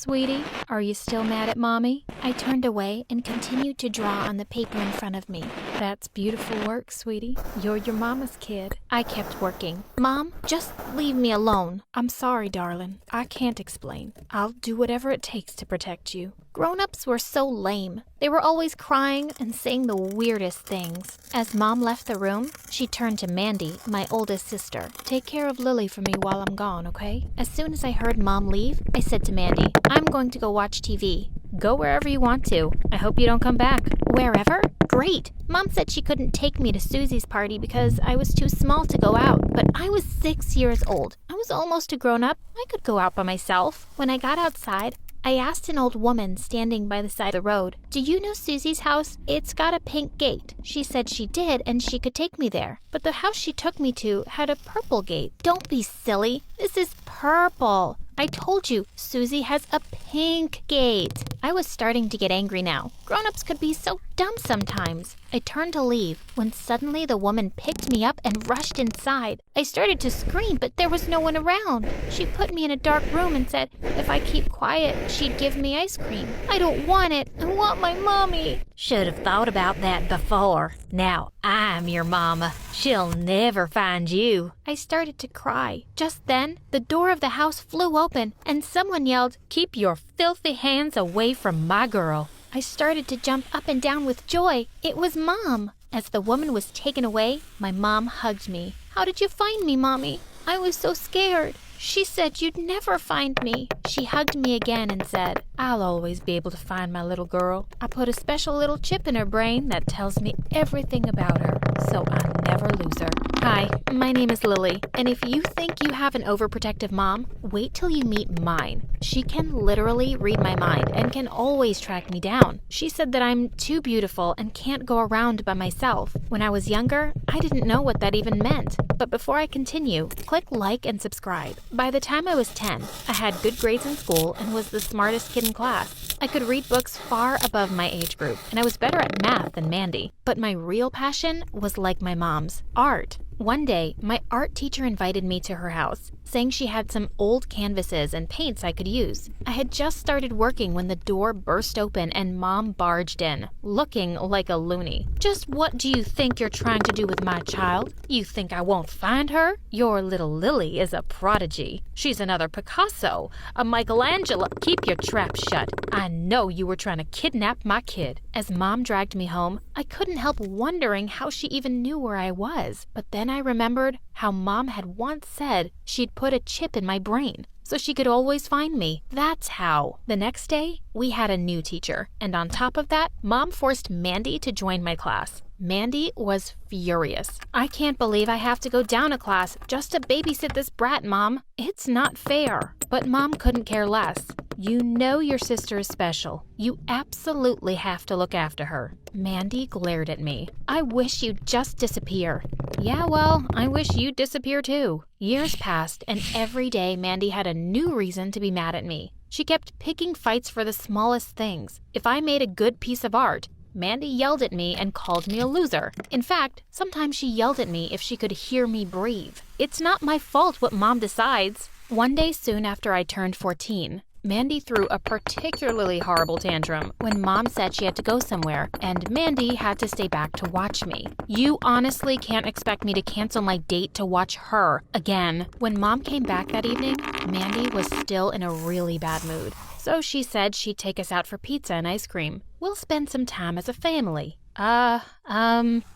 Sweetie, are you still mad at Mommy? I turned away and continued to draw on the paper in front of me. That's beautiful work, sweetie. You're your mama's kid. I kept working. Mom, just leave me alone. I'm sorry, darling. I can't explain. I'll do whatever it takes to protect you. Grown-ups were so lame. They were always crying and saying the weirdest things. As Mom left the room, she turned to Mandy, my oldest sister. Take care of Lily for me while I'm gone, okay? As soon as I heard Mom leave, I said to Mandy, I'm going to go watch TV. Go wherever you want to. I hope you don't come back. Wherever? Great. Mom said she couldn't take me to Susie's party because I was too small to go out, but I was 6 years old. I was almost a grown-up. I could go out by myself. When I got outside, I asked an old woman standing by the side of the road, do you know Susie's house? It's got a pink gate. She said she did and she could take me there. But the house she took me to had a purple gate. Don't be silly. This is purple. I told you, Susie has a pink gate. I was starting to get angry now. Grown-ups could be so dumb sometimes. I turned to leave when suddenly the woman picked me up and rushed inside. I started to scream, but there was no one around. She put me in a dark room and said if I keep quiet, she'd give me ice cream. I don't want it. I want my mommy. Should have thought about that before. Now I'm your mama. She'll never find you. I started to cry. Just then, the door of the house flew open and someone yelled, Keep your filthy hands away from my girl. I started to jump up and down with joy. It was Mom. As the woman was taken away, my mom hugged me. How did you find me, Mommy? I was so scared. She said you'd never find me. She hugged me again and said, I'll always be able to find my little girl. I put a special little chip in her brain that tells me everything about her, so I'll never lose her. Hi, my name is Lily, and if you think you have an overprotective mom, wait till you meet mine. She can literally read my mind and can always track me down. She said that I'm too beautiful and can't go around by myself. When I was younger, I didn't know what that even meant. But before I continue, click like and subscribe. By the time I was 10, I had good grades in school and was the smartest kid in class. I could read books far above my age group, and I was better at math than Mandy. But my real passion was like my mom's, art. One day, my art teacher invited me to her house, saying she had some old canvases and paints I could use. I had just started working when the door burst open and Mom barged in, looking like a loony. Just what do you think you're trying to do with my child? You think I won't find her? Your little Lily is a prodigy. She's another Picasso, a Michelangelo. Keep your trap shut. I know you were trying to kidnap my kid. As Mom dragged me home, I couldn't help wondering how she even knew where I was. But then I remembered how Mom had once said she'd put a chip in my brain so she could always find me. That's how. The next day, we had a new teacher, and on top of that, Mom forced Mandy to join my class. Mandy was furious. I can't believe I have to go down a class just to babysit this brat, Mom. It's not fair. But Mom couldn't care less. You know your sister is special. You absolutely have to look after her. Mandy glared at me. I wish you'd just disappear. Yeah, well, I wish you'd disappear too. Years passed, and every day Mandy had a new reason to be mad at me. She kept picking fights for the smallest things. If I made a good piece of art, Mandy yelled at me and called me a loser. In fact, sometimes she yelled at me if she could hear me breathe. It's not my fault what Mom decides. One day soon after I turned 14, Mandy threw a particularly horrible tantrum when Mom said she had to go somewhere, and Mandy had to stay back to watch me. You honestly can't expect me to cancel my date to watch her again. When Mom came back that evening, Mandy was still in a really bad mood. So she said she'd take us out for pizza and ice cream. We'll spend some time as a family.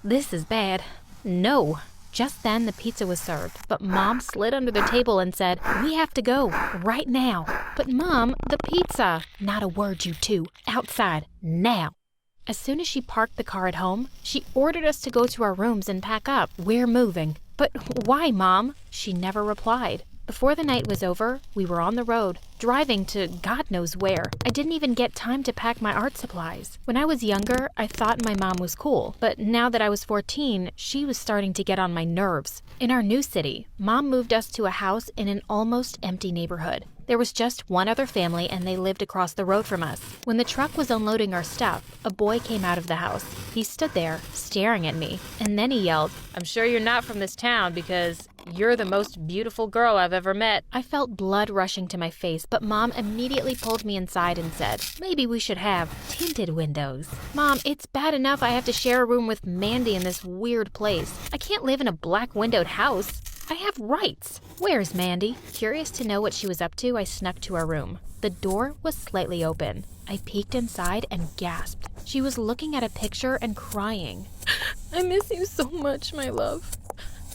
This is bad. No. Just then, the pizza was served, but Mom slid under the table and said, we have to go, right now. But Mom, the pizza. Not a word, you two. Outside, now. As soon as she parked the car at home, she ordered us to go to our rooms and pack up. We're moving. But why, Mom? She never replied. Before the night was over, we were on the road, driving to God knows where. I didn't even get time to pack my art supplies. When I was younger, I thought my mom was cool, but now that I was 14, she was starting to get on my nerves. In our new city, Mom moved us to a house in an almost empty neighborhood. There was just one other family and they lived across the road from us. When the truck was unloading our stuff, a boy came out of the house. He stood there, staring at me, and then he yelled, I'm sure you're not from this town because You're the most beautiful girl I've ever met. I felt blood rushing to my face, but Mom immediately pulled me inside and said, maybe we should have tinted windows. Mom, it's bad enough I have to share a room with Mandy in this weird place. I can't live in a black windowed house. I have rights. Where's Mandy? Curious to know what she was up to, I snuck to our room. The door was slightly open. I peeked inside and gasped. She was looking at a picture and crying. I miss you so much, my love.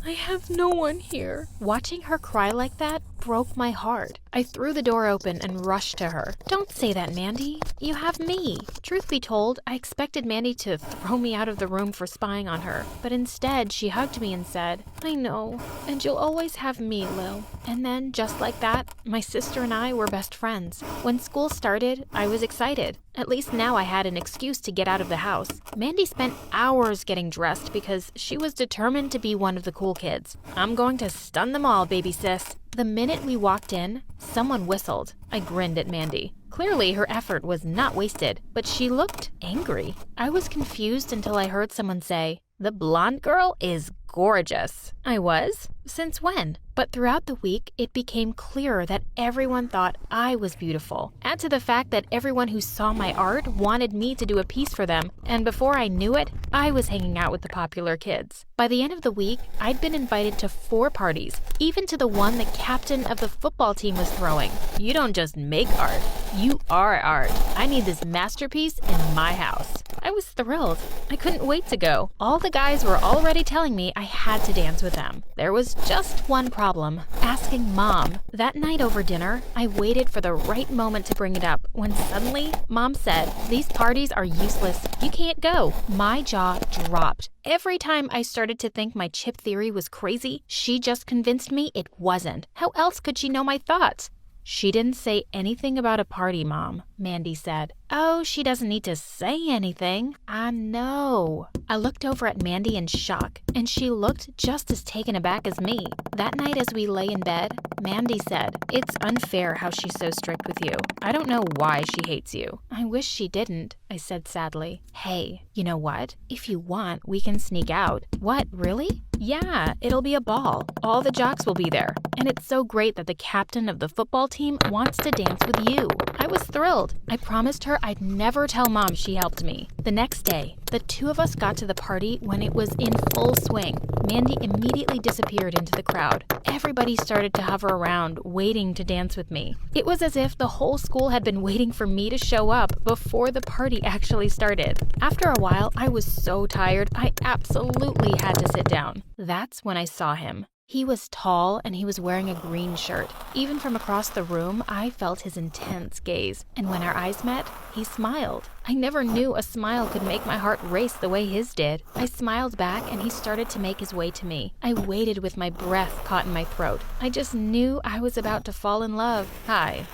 I have no one here. Watching her cry like that broke my heart. I threw the door open and rushed to her. Don't say that, Mandy. You have me. Truth be told, I expected Mandy to throw me out of the room for spying on her, but instead she hugged me and said, I know, and you'll always have me, Lil. And then, just like that, my sister and I were best friends. When school started, I was excited. At least now I had an excuse to get out of the house. Mandy spent hours getting dressed because she was determined to be one of the cool kids. I'm going to stun them all, baby sis. The minute we walked in, someone whistled. I grinned at Mandy. Clearly, her effort was not wasted, but she looked angry. I was confused until I heard someone say, the blonde girl is gorgeous. I was? Since when? But throughout the week, it became clearer that everyone thought I was beautiful. Add to the fact that everyone who saw my art wanted me to do a piece for them, and before I knew it, I was hanging out with the popular kids. By the end of the week, I'd been invited to 4 parties, even to the one the captain of the football team was throwing. You don't just make art, you are art. I need this masterpiece in my house. I was thrilled. I couldn't wait to go. All the guys were already telling me I had to dance with them. There was just one problem, asking Mom. That night over dinner, I waited for the right moment to bring it up when suddenly Mom said, these parties are useless. You can't go. My jaw dropped. Every time I started to think my chip theory was crazy, she just convinced me it wasn't. How else could she know my thoughts? She didn't say anything about a party, Mom, Mandy said. Oh, she doesn't need to say anything. I know. I looked over at Mandy in shock, and she looked just as taken aback as me. That night as we lay in bed, Mandy said, it's unfair how she's so strict with you. I don't know why she hates you. I wish she didn't, I said sadly. Hey, you know what? If you want, we can sneak out. What, really? Yeah, it'll be a ball. All the jocks will be there. And it's so great that the captain of the football team wants to dance with you. I was thrilled. I promised her I'd never tell Mom she helped me. The next day, the 2 of us got to the party when it was in full swing. Mandy immediately disappeared into the crowd. Everybody started to hover around, waiting to dance with me. It was as if the whole school had been waiting for me to show up before the party actually started. After a while, I was so tired, I absolutely had to sit down. That's when I saw him. He was tall and he was wearing a green shirt. Even from across the room, I felt his intense gaze. And when our eyes met, he smiled. I never knew a smile could make my heart race the way his did. I smiled back and he started to make his way to me. I waited with my breath caught in my throat. I just knew I was about to fall in love. Hi,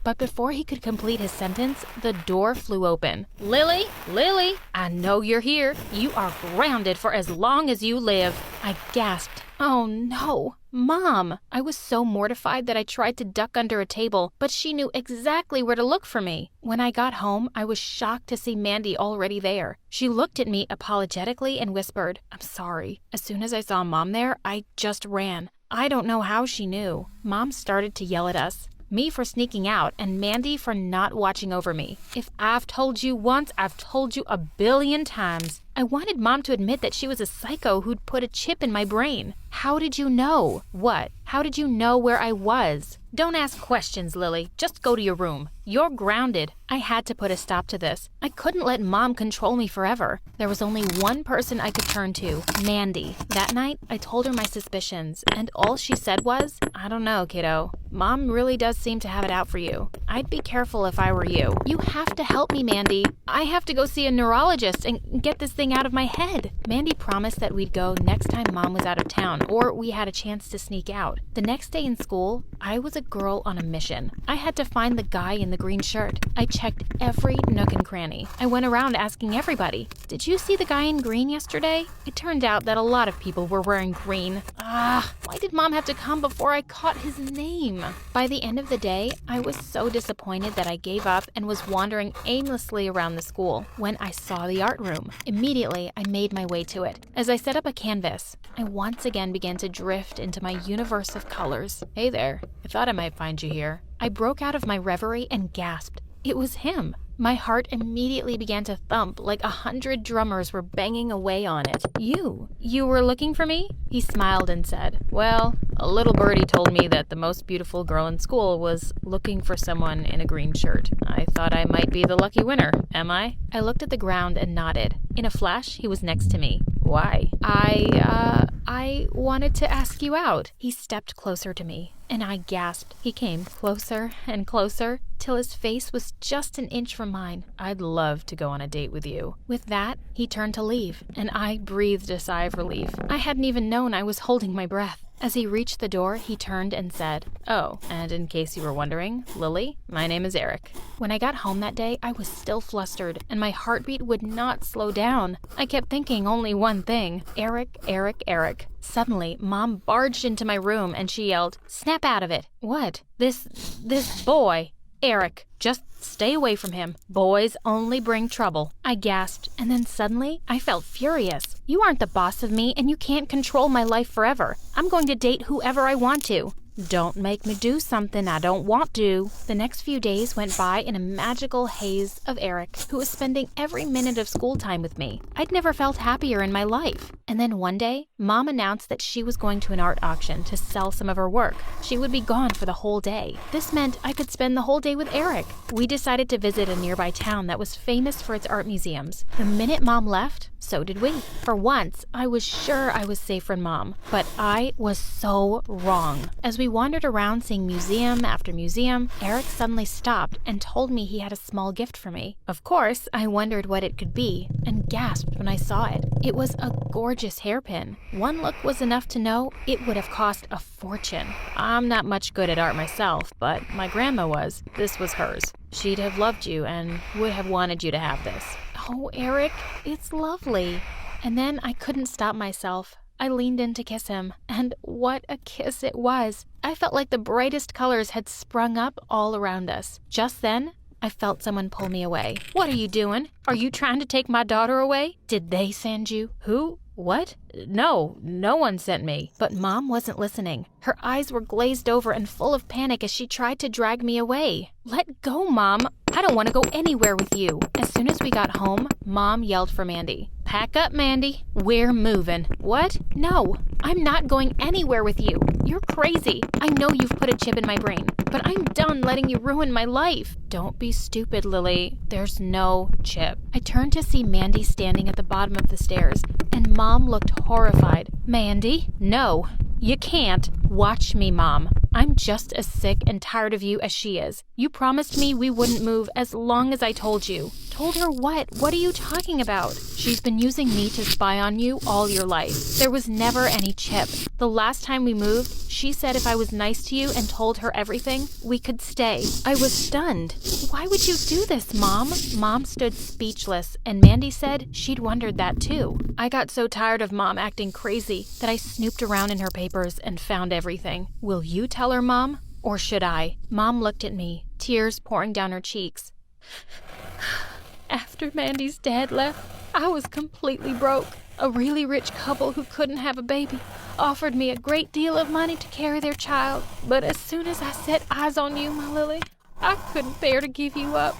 But before he could complete his sentence, the door flew open. Lily, Lily, I know you're here. You are grounded for as long as you live. I gasped. Oh no, Mom! I was so mortified that I tried to duck under a table, but she knew exactly where to look for me. When I got home, I was shocked to see Mandy already there. She looked at me apologetically and whispered, I'm sorry. As soon as I saw Mom there, I just ran. I don't know how she knew. Mom started to yell at us. Me for sneaking out, and Mandy for not watching over me. If I've told you once, I've told you a billion times. I wanted Mom to admit that she was a psycho who'd put a chip in my brain. How did you know? What? How did you know where I was? Don't ask questions, Lily. Just go to your room. You're grounded. I had to put a stop to this. I couldn't let Mom control me forever. There was only one person I could turn to, Mandy. That night, I told her my suspicions, and all she said was, I don't know, kiddo. Mom really does seem to have it out for you. I'd be careful if I were you. You have to help me, Mandy. I have to go see a neurologist and get this thing out of my head. Mandy promised that we'd go next time Mom was out of town, or we had a chance to sneak out. The next day in school, I was a girl on a mission. I had to find the guy in the green shirt. I checked every nook and cranny. I went around asking everybody, did you see the guy in green yesterday? It turned out that a lot of people were wearing green. Why did Mom have to come before I caught his name? dream. By the end of the day, I was so disappointed that I gave up and was wandering aimlessly around the school when I saw the art room. Immediately, I made my way to it. As I set up a canvas, I once again began to drift into my universe of colors. Hey there, I thought I might find you here. I broke out of my reverie and gasped. It was him. My heart immediately began to thump like 100 drummers were banging away on it. You were looking for me? He smiled and said, Well, a little birdie told me that the most beautiful girl in school was looking for someone in a green shirt. I thought I might be the lucky winner, am I? I looked at the ground and nodded. In a flash, he was next to me. Why? I wanted to ask you out. He stepped closer to me, and I gasped. He came closer and closer, till his face was just an inch from mine. I'd love to go on a date with you. With that, he turned to leave, and I breathed a sigh of relief. I hadn't even known I was holding my breath. As he reached the door, he turned and said, Oh, and in case you were wondering, Lily, my name is Eric. When I got home that day, I was still flustered, and my heartbeat would not slow down. I kept thinking only one thing, Eric, Eric, Eric. Suddenly, Mom barged into my room and she yelled, Snap out of it. What? This boy. Eric, just stay away from him. Boys only bring trouble. I gasped, and then suddenly, I felt furious. You aren't the boss of me, and you can't control my life forever. I'm going to date whoever I want to. Don't make me do something I don't want to. The next few days went by in a magical haze of Eric, who was spending every minute of school time with me. I'd never felt happier in my life. And then one day, Mom announced that she was going to an art auction to sell some of her work. She would be gone for the whole day. This meant I could spend the whole day with Eric. We decided to visit a nearby town that was famous for its art museums. The minute Mom left, so did we. For once, I was sure I was safe from Mom, but I was so wrong. As we wandered around seeing museum after museum, Eric suddenly stopped and told me he had a small gift for me. Of course, I wondered what it could be and gasped when I saw it. It was a gorgeous hairpin. One look was enough to know it would have cost a fortune. I'm not much good at art myself, but my grandma was. This was hers. She'd have loved you and would have wanted you to have this. Oh, Eric, it's lovely. And then I couldn't stop myself. I leaned in to kiss him, and what a kiss it was. I felt like the brightest colors had sprung up all around us. Just then, I felt someone pull me away. What are you doing? Are you trying to take my daughter away? Did they send you? Who? What? No one sent me. But Mom wasn't listening. Her eyes were glazed over and full of panic as she tried to drag me away. Let go, Mom. I don't want to go anywhere with you. As soon as we got home, Mom yelled for Mandy. Pack up, Mandy. We're moving. What? No, I'm not going anywhere with you. You're crazy. I know you've put a chip in my brain, but I'm done letting you ruin my life. Don't be stupid, Lily. There's no chip. I turned to see Mandy standing at the bottom of the stairs, and Mom looked horrified. Mandy? No, you can't. Watch me, Mom. I'm just as sick and tired of you as she is. You promised me we wouldn't move as long as I told you. Told her what? What are you talking about? She's been using me to spy on you all your life. There was never any chip. The last time we moved, she said if I was nice to you and told her everything, we could stay. I was stunned. Why would you do this, Mom? Mom stood speechless, and Mandy said she'd wondered that too. I got so tired of Mom acting crazy that I snooped around in her papers and found everything. Will you tell her, Mom? Or should I? Mom looked at me, tears pouring down her cheeks. After Mandy's dad left, I was completely broke. A really rich couple who couldn't have a baby offered me a great deal of money to carry their child. But as soon as I set eyes on you, my Lily, I couldn't bear to give you up.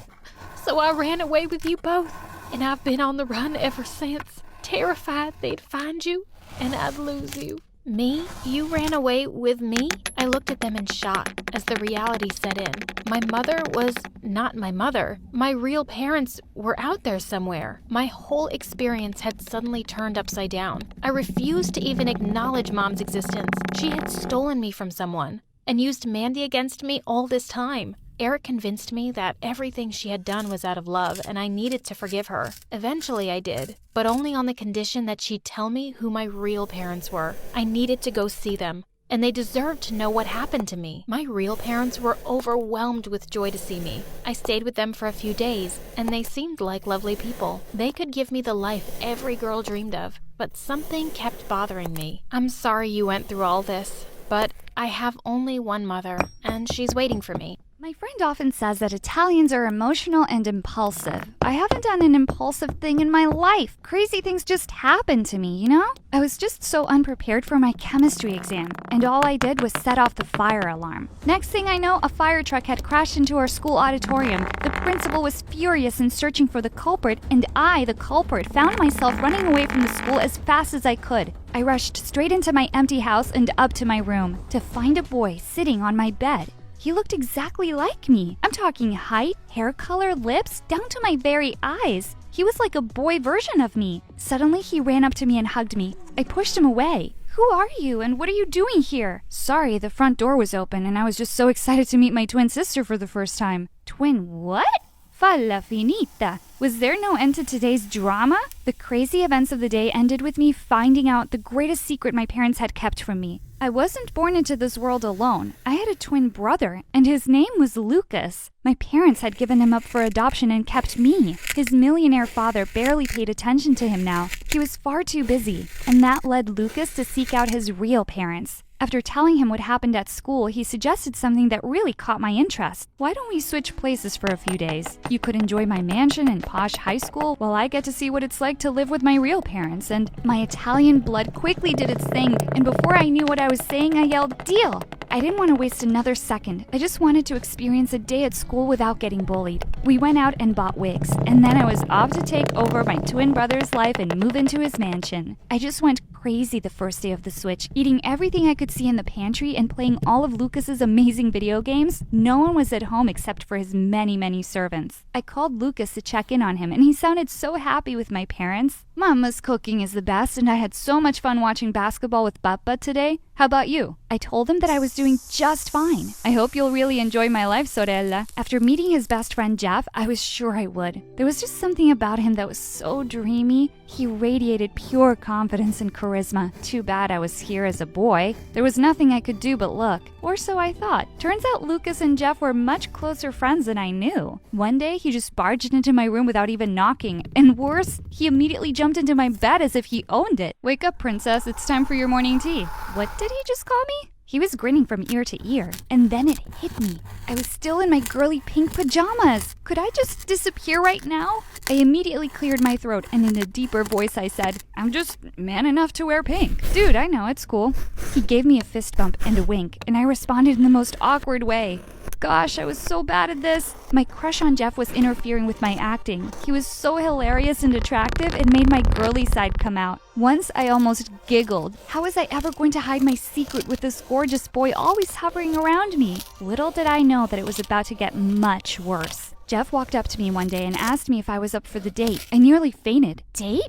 So I ran away with you both, and I've been on the run ever since, terrified they'd find you and I'd lose you. Me? You ran away with me? I looked at them in shock as the reality set in. My mother was not my mother. My real parents were out there somewhere. My whole experience had suddenly turned upside down. I refused to even acknowledge Mom's existence. She had stolen me from someone and used Mandy against me all this time. Eric convinced me that everything she had done was out of love and I needed to forgive her. Eventually I did, but only on the condition that she'd tell me who my real parents were. I needed to go see them, and they deserved to know what happened to me. My real parents were overwhelmed with joy to see me. I stayed with them for a few days, and they seemed like lovely people. They could give me the life every girl dreamed of, but something kept bothering me. I'm sorry you went through all this. but I have only one mother, and she's waiting for me. My friend often says that Italians are emotional and impulsive. I haven't done an impulsive thing in my life. Crazy things just happen to me, you know? I was just so unprepared for my chemistry exam, and all I did was set off the fire alarm. Next thing I know, a fire truck had crashed into our school auditorium. The principal was furious and searching for the culprit, and I, the culprit, found myself running away from the school as fast as I could. I rushed straight into my empty house and up to my room to find a boy sitting on my bed. He looked exactly like me. I'm talking height, hair color, lips, down to my very eyes. He was like a boy version of me. Suddenly, he ran up to me and hugged me. I pushed him away. Who are you and what are you doing here? Sorry, the front door was open and I was just so excited to meet my twin sister for the first time. Twin what? Falla finita. Was there no end to today's drama? The crazy events of the day ended with me finding out the greatest secret my parents had kept from me. I wasn't born into this world alone. I had a twin brother, and his name was Lucas. My parents had given him up for adoption and kept me. His millionaire father barely paid attention to him now. He was far too busy, and that led Lucas to seek out his real parents. After telling him what happened at school, he suggested something that really caught my interest. Why don't we switch places for a few days? You could enjoy my mansion and posh high school while I get to see what it's like to live with my real parents. And my Italian blood quickly did its thing, and before I knew what I was saying, I yelled, "Deal!" I didn't want to waste another second. I just wanted to experience a day at school without getting bullied. We went out and bought wigs, and then I was off to take over my twin brother's life and move into his mansion. I just went crazy the first day of the switch, eating everything I could see in the pantry and playing all of Lucas's amazing video games. No one was at home except for his many servants. I called Lucas to check in on him, and he sounded so happy with my parents. Mama's cooking is the best, and I had so much fun watching basketball with Papa today. How about you? I told him that I was doing just fine. I hope you'll really enjoy my life, sorella. After meeting his best friend Jeff, I was sure I would. There was just something about him that was so dreamy. He radiated pure confidence and charisma. Too bad I was here as a boy. There was nothing I could do but look. Or so I thought. Turns out Lucas and Jeff were much closer friends than I knew. One day, he just barged into my room without even knocking. And worse, he immediately jumped into my bed as if he owned it. Wake up, princess. It's time for your morning tea. What did he just call me? He was grinning from ear to ear, and then it hit me. I was still in my girly pink pajamas. Could I just disappear right now? I immediately cleared my throat, and in a deeper voice I said, "I'm just man enough to wear pink." Dude, I know, it's cool. He gave me a fist bump and a wink, and I responded in the most awkward way. Gosh, I was so bad at this. My crush on Jeff was interfering with my acting. He was so hilarious and attractive, it made my girly side come out. Once I almost giggled. How was I ever going to hide my secret with this gorgeous boy always hovering around me? Little did I know that it was about to get much worse. Jeff walked up to me one day and asked me if I was up for the date. I nearly fainted. Date?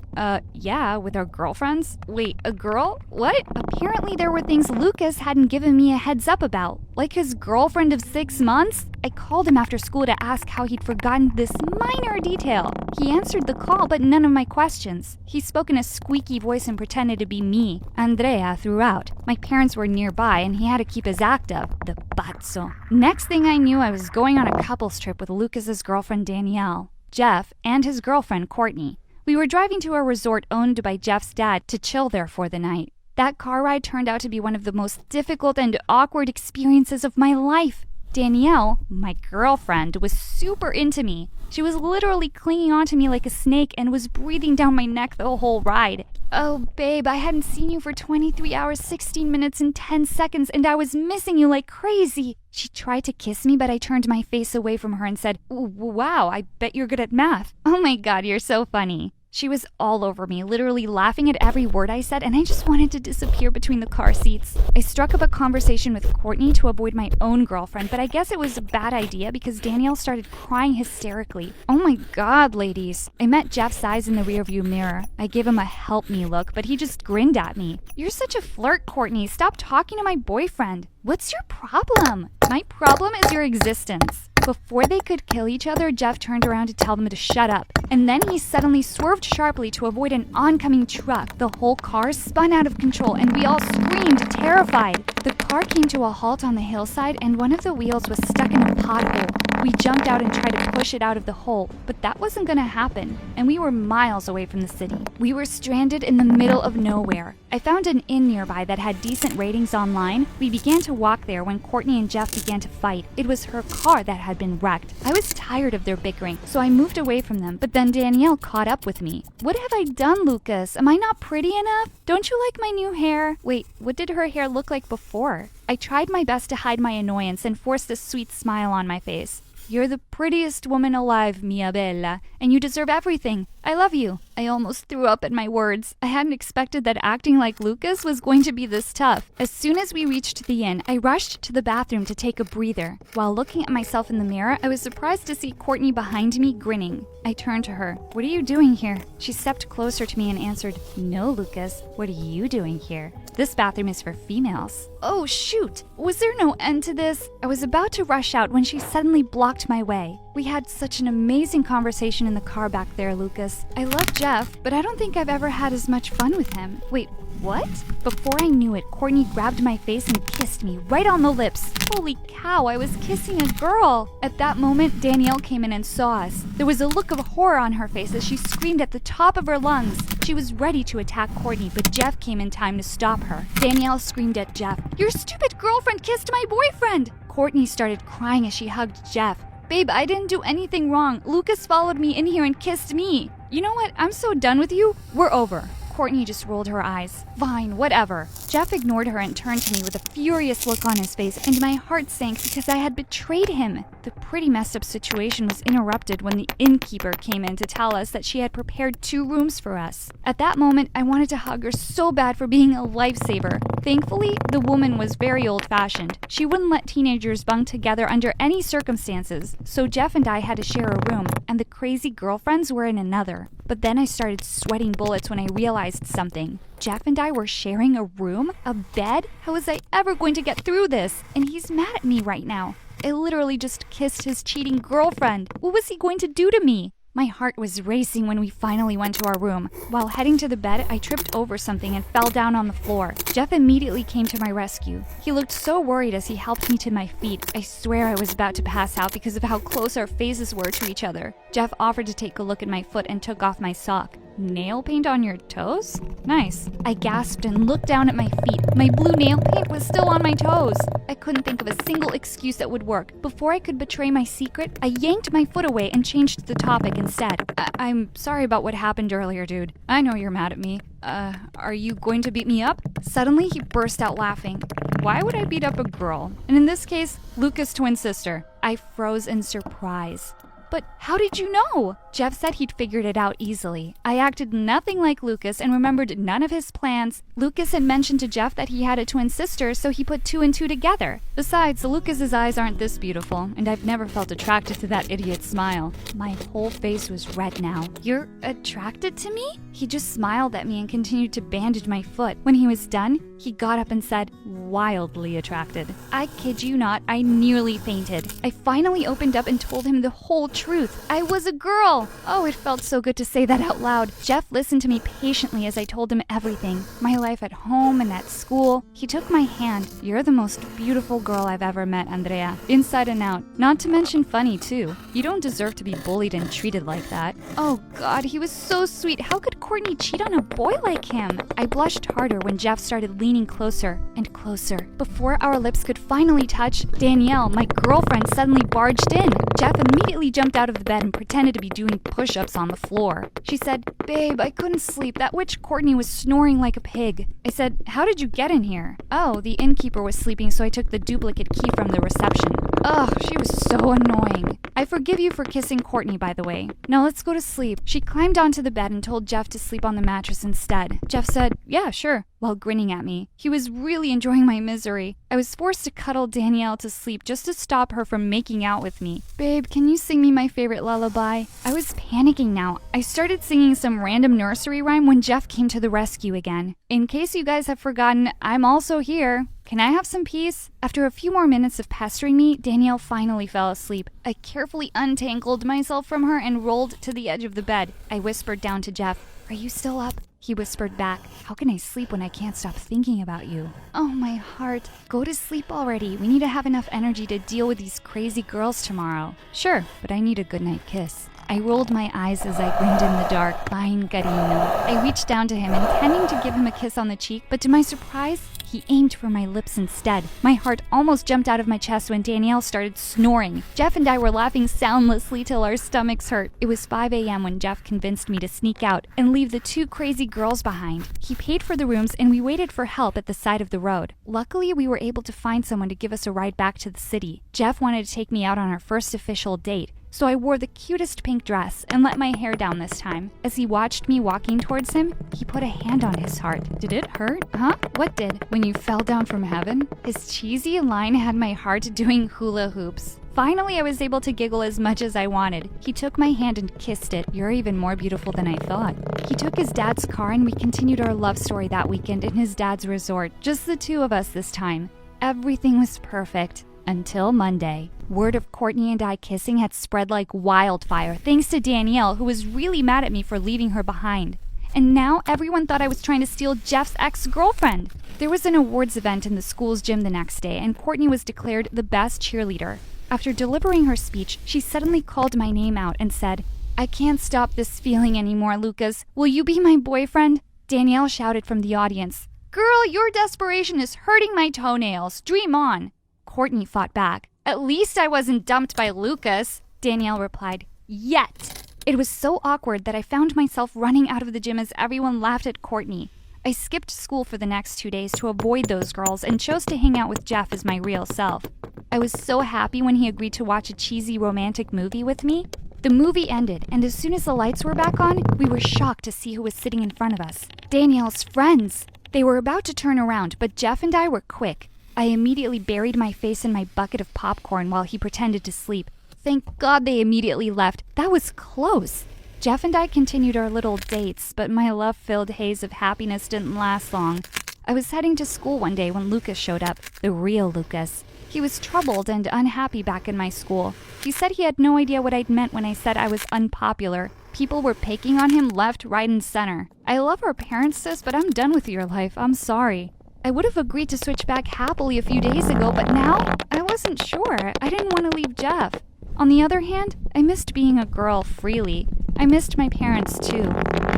Yeah, with our girlfriends. Wait, a girl? What? Apparently there were things Lucas hadn't given me a heads up about. Like his girlfriend of 6 months? I called him after school to ask how he'd forgotten this minor detail. He answered the call, but none of my questions. He spoke in a squeaky voice and pretended to be me, Andrea, throughout. My parents were nearby, and he had to keep his act up. The pazzo. Next thing I knew, I was going on a couples trip with Lucas's girlfriend Danielle, Jeff, and his girlfriend Courtney. We were driving to a resort owned by Jeff's dad to chill there for the night. That car ride turned out to be one of the most difficult and awkward experiences of my life. Danielle, my girlfriend, was super into me. She was literally clinging onto me like a snake and was breathing down my neck the whole ride. Oh, babe, I hadn't seen you for 23 hours, 16 minutes, and 10 seconds, and I was missing you like crazy. She tried to kiss me, but I turned my face away from her and said, "Wow, I bet you're good at math." Oh my God, you're so funny. She was all over me, literally laughing at every word I said, and I just wanted to disappear between the car seats. I struck up a conversation with Courtney to avoid my own girlfriend, but I guess it was a bad idea because Danielle started crying hysterically. Oh my God, ladies. I met Jeff's eyes in the rearview mirror. I gave him a help me look, but he just grinned at me. "You're such a flirt, Courtney. Stop talking to my boyfriend." What's your problem? My problem is your existence. Before they could kill each other, Jeff turned around to tell them to shut up. And then he suddenly swerved sharply to avoid an oncoming truck. The whole car spun out of control and we all screamed, terrified. The car came to a halt on the hillside and one of the wheels was stuck in a pothole. We jumped out and tried to push it out of the hole, but that wasn't gonna happen, and we were miles away from the city. We were stranded in the middle of nowhere. I found an inn nearby that had decent ratings online. We began to walk there when Courtney and Jeff began to fight. It was her car that had been wrecked. I was tired of their bickering, so I moved away from them, but then Danielle caught up with me. What have I done, Lucas? Am I not pretty enough? Don't you like my new hair? Wait, what did her hair look like before? I tried my best to hide my annoyance and forced a sweet smile on my face. You're the prettiest woman alive, mia bella, and you deserve everything. I love you. I almost threw up at my words. I hadn't expected that acting like Lucas was going to be this tough. As soon as we reached the inn, I rushed to the bathroom to take a breather. While looking at myself in the mirror, I was surprised to see Courtney behind me grinning. I turned to her. What are you doing here? She stepped closer to me and answered, No, Lucas. What are you doing here? This bathroom is for females. Oh, shoot. Was there no end to this? I was about to rush out when she suddenly blocked my way. We had such an amazing conversation in the car back there, Lucas. I love Jeff, but I don't think I've ever had as much fun with him. Wait, what? Before I knew it, Courtney grabbed my face and kissed me right on the lips. Holy cow, I was kissing a girl. At that moment, Danielle came in and saw us. There was a look of horror on her face as she screamed at the top of her lungs. She was ready to attack Courtney, but Jeff came in time to stop her. Danielle screamed at Jeff, Your stupid girlfriend kissed my boyfriend! Courtney started crying as she hugged Jeff. Babe, I didn't do anything wrong. Lucas followed me in here and kissed me. You know what? I'm so done with you. We're over. Courtney just rolled her eyes. Fine, whatever. Jeff ignored her and turned to me with a furious look on his face, and my heart sank because I had betrayed him. The pretty messed up situation was interrupted when the innkeeper came in to tell us that she had prepared 2 rooms for us. At that moment, I wanted to hug her so bad for being a lifesaver. Thankfully, the woman was very old-fashioned. She wouldn't let teenagers bunk together under any circumstances, so Jeff and I had to share a room, and the crazy girlfriends were in another. But then I started sweating bullets when I realized something. Jeff and I were sharing a room? A bed? How was I ever going to get through this? And he's mad at me right now. I literally just kissed his cheating girlfriend. What was he going to do to me? My heart was racing when we finally went to our room. While heading to the bed, I tripped over something and fell down on the floor. Jeff immediately came to my rescue. He looked so worried as he helped me to my feet. I swear I was about to pass out because of how close our faces were to each other. Jeff offered to take a look at my foot and took off my sock. Nail paint on your toes? Nice. I gasped and looked down at my feet. My blue nail paint was still on my toes. I couldn't think of a single excuse that would work. Before I could betray my secret, I yanked my foot away and changed the topic instead. I'm sorry about what happened earlier, dude. I know you're mad at me. Are you going to beat me up? Suddenly, he burst out laughing. Why would I beat up a girl? And in this case, Luca's twin sister. I froze in surprise. But how did you know? Jeff said he'd figured it out easily. I acted nothing like Lucas and remembered none of his plans. Lucas had mentioned to Jeff that he had a twin sister, so he put 2 and 2 together. Besides, Lucas's eyes aren't this beautiful, and I've never felt attracted to that idiot's smile. My whole face was red now. You're attracted to me? He just smiled at me and continued to bandage my foot. When he was done, he got up and said, wildly attracted. I kid you not, I nearly fainted. I finally opened up and told him the whole truth. I was a girl. Oh, it felt so good to say that out loud. Jeff listened to me patiently as I told him everything. My life at home and at school. He took my hand. You're the most beautiful girl I've ever met, Andrea. Inside and out. Not to mention funny, too. You don't deserve to be bullied and treated like that. Oh, God, he was so sweet. How could Courtney cheat on a boy like him? I blushed harder when Jeff started leaning closer and closer. Before our lips could finally touch, Danielle, my girlfriend, suddenly barged in. Jeff immediately jumped out of the bed and pretended to be doing push-ups on the floor. She said, Babe, I couldn't sleep. That witch Courtney was snoring like a pig. I said, How did you get in here? Oh, the innkeeper was sleeping, so I took the duplicate key from the reception. Ugh, she was so annoying. I forgive you for kissing Courtney, by the way. Now let's go to sleep. She climbed onto the bed and told Jeff to sleep on the mattress instead. Jeff said, Yeah, sure, while grinning at me. He was really enjoying my misery. I was forced to cuddle Danielle to sleep just to stop her from making out with me. Babe, can you sing me my favorite lullaby? I was panicking now. I started singing some random nursery rhyme when Jeff came to the rescue again. In case you guys have forgotten, I'm also here. Can I have some peace? After a few more minutes of pestering me, Danielle finally fell asleep. I carefully untangled myself from her and rolled to the edge of the bed. I whispered down to Jeff, Are you still up? He whispered back, "How can I sleep when I can't stop thinking about you?" Oh, my heart. Go to sleep already. We need to have enough energy to deal with these crazy girls tomorrow. Sure, but I need a goodnight kiss. I rolled my eyes as I grinned in the dark. Fine, carino. I reached down to him, intending to give him a kiss on the cheek, but to my surprise, he aimed for my lips instead. My heart almost jumped out of my chest when Danielle started snoring. Jeff and I were laughing soundlessly till our stomachs hurt. It was 5 a.m. when Jeff convinced me to sneak out and leave the two crazy girls behind. He paid for the rooms and we waited for help at the side of the road. Luckily, we were able to find someone to give us a ride back to the city. Jeff wanted to take me out on our first official date, so I wore the cutest pink dress and let my hair down this time. As he watched me walking towards him, he put a hand on his heart. Did it hurt? Huh? What did? When you fell down from heaven? His cheesy line had my heart doing hula hoops. Finally, I was able to giggle as much as I wanted. He took my hand and kissed it. "You're even more beautiful than I thought." He took his dad's car and we continued our love story that weekend in his dad's resort. Just the two of us this time. Everything was perfect. Until Monday. Word of Courtney and I kissing had spread like wildfire, thanks to Danielle, who was really mad at me for leaving her behind. And now everyone thought I was trying to steal Jeff's ex-girlfriend. There was an awards event in the school's gym the next day, and Courtney was declared the best cheerleader. After delivering her speech, she suddenly called my name out and said, "I can't stop this feeling anymore, Lucas. Will you be my boyfriend?" Danielle shouted from the audience, "Girl, your desperation is hurting my toenails. Dream on." Courtney fought back. "At least I wasn't dumped by Lucas." Danielle replied, "Yet." It was so awkward that I found myself running out of the gym as everyone laughed at Courtney. I skipped school for the next 2 days to avoid those girls and chose to hang out with Jeff as my real self. I was so happy when he agreed to watch a cheesy romantic movie with me. The movie ended, and as soon as the lights were back on, we were shocked to see who was sitting in front of us. Danielle's friends. They were about to turn around, but Jeff and I were quick. I immediately buried my face in my bucket of popcorn while he pretended to sleep. Thank God they immediately left. That was close. Jeff and I continued our little dates, but my love-filled haze of happiness didn't last long. I was heading to school one day when Lucas showed up, the real Lucas. He was troubled and unhappy back in my school. He said he had no idea what I'd meant when I said I was unpopular. People were picking on him left, right, and center. "I love our parents, sis, but I'm done with your life. I'm sorry." I would have agreed to switch back happily a few days ago, but now I wasn't sure. I didn't want to leave Jeff. On the other hand, I missed being a girl freely. I missed my parents too.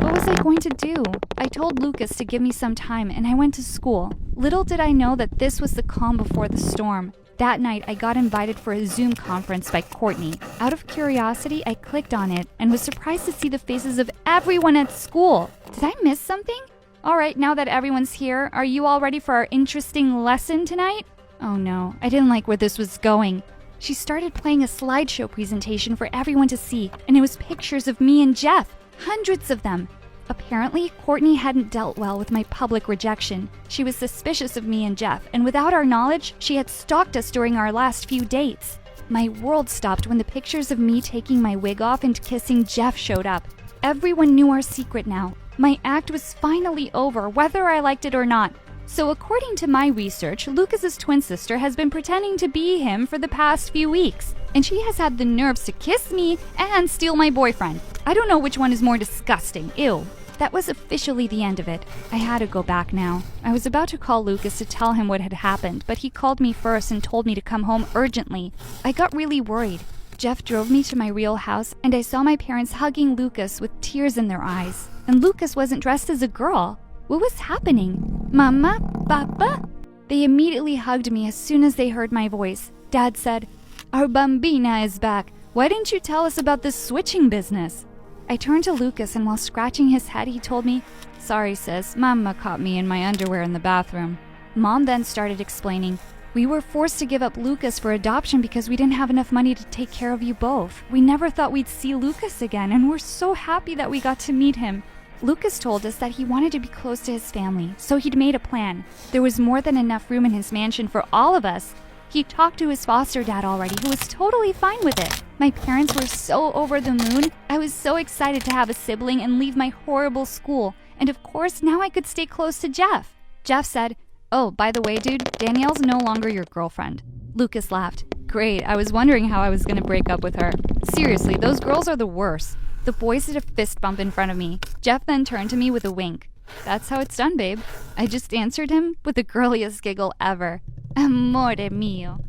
What was I going to do? I told Lucas to give me some time and I went to school. Little did I know that this was the calm before the storm. That night, I got invited for a Zoom conference by Courtney. Out of curiosity, I clicked on it and was surprised to see the faces of everyone at school. Did I miss something? All right, now that everyone's here, are you all ready for our interesting lesson tonight? Oh no, I didn't like where this was going. She started playing a slideshow presentation for everyone to see, and it was pictures of me and Jeff, hundreds of them. Apparently, Courtney hadn't dealt well with my public rejection. She was suspicious of me and Jeff, and without our knowledge, she had stalked us during our last few dates. My world stopped when the pictures of me taking my wig off and kissing Jeff showed up. Everyone knew our secret now. My act was finally over, whether I liked it or not. So according to my research, Lucas's twin sister has been pretending to be him for the past few weeks. And she has had the nerves to kiss me and steal my boyfriend. I don't know which one is more disgusting. Ew. That was officially the end of it. I had to go back now. I was about to call Lucas to tell him what had happened, but he called me first and told me to come home urgently. I got really worried. Jeff drove me to my real house, and I saw my parents hugging Lucas with tears in their eyes. And Lucas wasn't dressed as a girl. What was happening? Mama? Papa? They immediately hugged me as soon as they heard my voice. Dad said, "Our bambina is back. Why didn't you tell us about this switching business?" I turned to Lucas, and while scratching his head, he told me, "Sorry, sis. Mama caught me in my underwear in the bathroom." Mom then started explaining, "We were forced to give up Lucas for adoption because we didn't have enough money to take care of you both. We never thought we'd see Lucas again, and we're so happy that we got to meet him." Lucas told us that he wanted to be close to his family, so he'd made a plan. There was more than enough room in his mansion for all of us. He talked to his foster dad already, who was totally fine with it. My parents were so over the moon. I was so excited to have a sibling and leave my horrible school. And of course, now I could stay close to Jeff. Jeff said, "Oh, by the way, dude, Danielle's no longer your girlfriend." Lucas laughed. "Great, I was wondering how I was going to break up with her. Seriously, those girls are the worst." The boys did a fist bump in front of me. Jeff then turned to me with a wink. That's how it's done, babe. I just answered him with the girliest giggle ever. Amore mio.